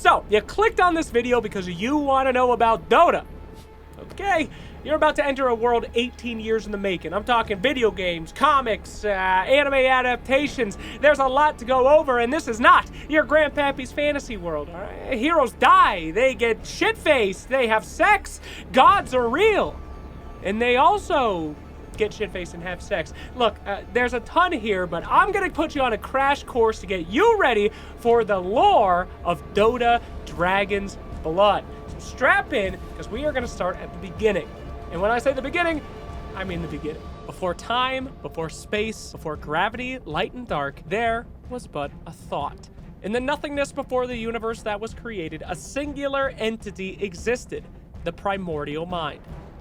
So, you clicked on this video because you want to know about Dota. Okay, you're about to enter a world 18 years in the making. I'm talking video games, comics, anime adaptations. There's a lot to go over, and this is not your grandpappy's fantasy world. All right? Heroes die, they get shit-faced, they have sex, gods are real, and they also get shit-faced and have sex. Look, there's a ton here, but I'm gonna put you on a crash course to get you ready for the lore of Dota Dragon's Blood. So strap in, because we are gonna start at the beginning. And when I say the beginning, I mean the beginning. Before time, before space, before gravity, light and dark, there was but a thought. In the nothingness before the universe that was created, a singular entity existed, the primordial mind.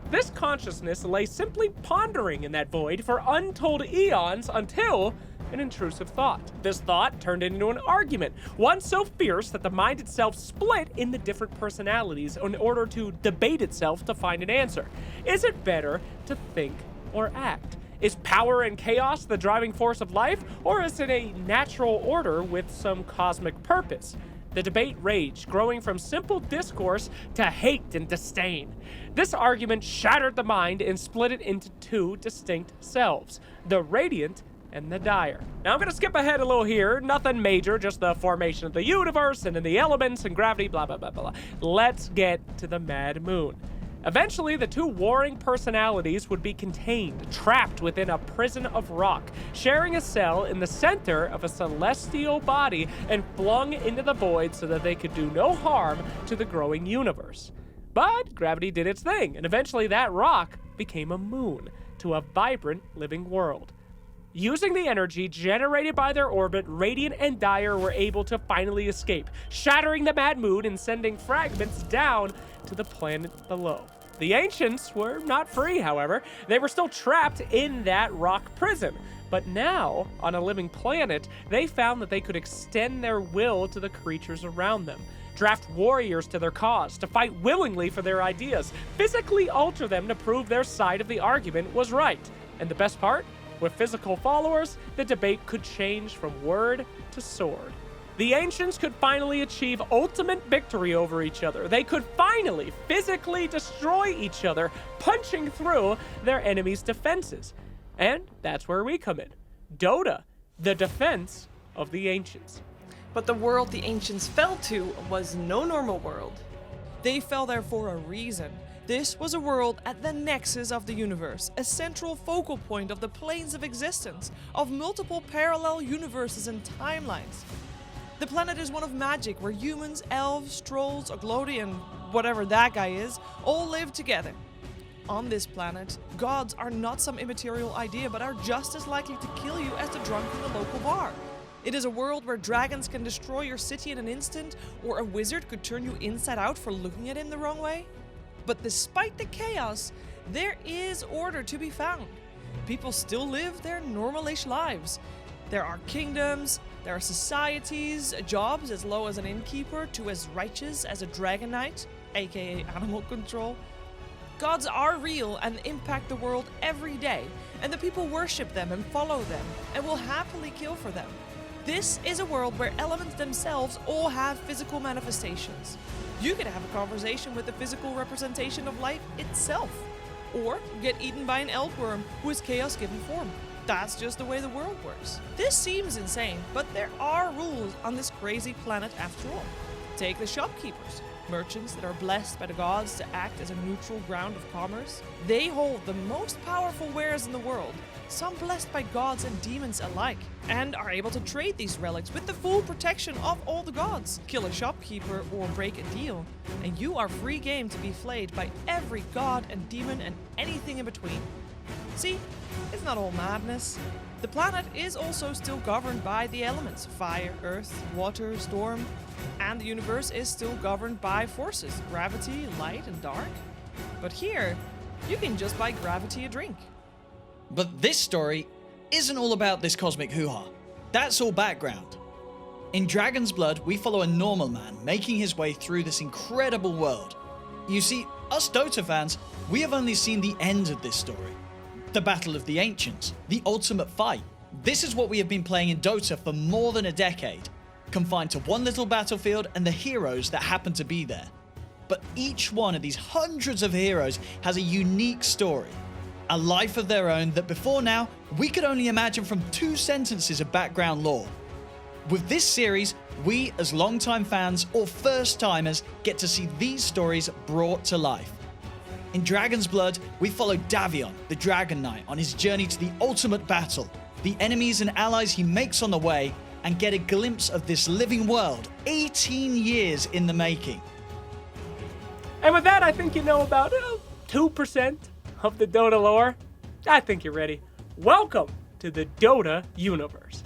This consciousness lay simply pondering in that void for untold eons until an intrusive thought. This thought turned into an argument, one so fierce that the mind itself split into different personalities in order to debate itself to find an answer. Is it better to think or act? Is power and chaos the driving force of life, or is it a natural order with some cosmic purpose? The debate raged, growing from simple discourse to hate and disdain. This argument shattered the mind and split it into two distinct selves, the radiant and the dire. Now I'm gonna skip ahead a little here, nothing major, just the formation of the universe and then the elements and gravity, blah, blah, blah, blah. Let's get to the Mad Moon. Eventually, the two warring personalities would be contained, trapped within a prison of rock, sharing a cell in the center of a celestial body and flung into the void so that they could do no harm to the growing universe. But gravity did its thing, and eventually that rock became a moon to a vibrant living world. Using the energy generated by their orbit, Radiant and Dire were able to finally escape, shattering the Mad Moon and sending fragments down to the planet below. The Ancients were not free, however. They were still trapped in that rock prison. But now, on a living planet, they found that they could extend their will to the creatures around them, draft warriors to their cause, to fight willingly for their ideas, physically alter them to prove their side of the argument was right. And the best part? With physical followers, the debate could change from word to sword. The Ancients could finally achieve ultimate victory over each other. They could finally physically destroy each other, punching through their enemies' defenses. And that's where we come in. Dota, the defense of the Ancients. But the world the Ancients fell to was no normal world. They fell there for a reason. This was a world at the nexus of the universe, a central focal point of the planes of existence, of multiple parallel universes and timelines. The planet is one of magic, where humans, elves, trolls, Oglodi, and whatever that guy is, all live together. On this planet, gods are not some immaterial idea, but are just as likely to kill you as the drunk in the local bar. It is a world where dragons can destroy your city in an instant, or a wizard could turn you inside out for looking at him the wrong way. But despite the chaos, there is order to be found. People still live their normal-ish lives. There are kingdoms, there are societies, jobs as low as an innkeeper to as righteous as a dragon knight, aka animal control. Gods are real and impact the world every day, and the people worship them and follow them, and will happily kill for them. This is a world where elements themselves all have physical manifestations. You could have a conversation with the physical representation of life itself, or get eaten by an eldworm who is chaos given form. That's just the way the world works. This seems insane, but there are rules on this crazy planet after all. Take the shopkeepers, merchants that are blessed by the gods to act as a neutral ground of commerce. They hold the most powerful wares in the world, some blessed by gods and demons alike, and are able to trade these relics with the full protection of all the gods. Kill a shopkeeper or break a deal, and you are free game to be flayed by every god and demon and anything in between. See, it's not all madness. The planet is also still governed by the elements: fire, earth, water, storm, and the universe is still governed by forces: gravity, light, and dark. But here, you can just buy gravity a drink. But this story isn't all about this cosmic hoo-ha. That's all background. In Dragon's Blood, we follow a normal man making his way through this incredible world. You see, us Dota fans, we have only seen the end of this story. The Battle of the Ancients, the ultimate fight. This is what we have been playing in Dota for more than a decade. confined to one little battlefield and the heroes that happen to be there. But each one of these hundreds of heroes has a unique story, a life of their own that before now we could only imagine from 2 sentences of background lore. With this series, we as longtime fans or first-timers get to see these stories brought to life. In Dragon's Blood, we follow Davion, the Dragon Knight, on his journey to the ultimate battle, the enemies and allies he makes on the way, and get a glimpse of this living world 18 years in the making. And with that, I think you know about 2% of the Dota lore. I think you're ready. Welcome to the Dota universe.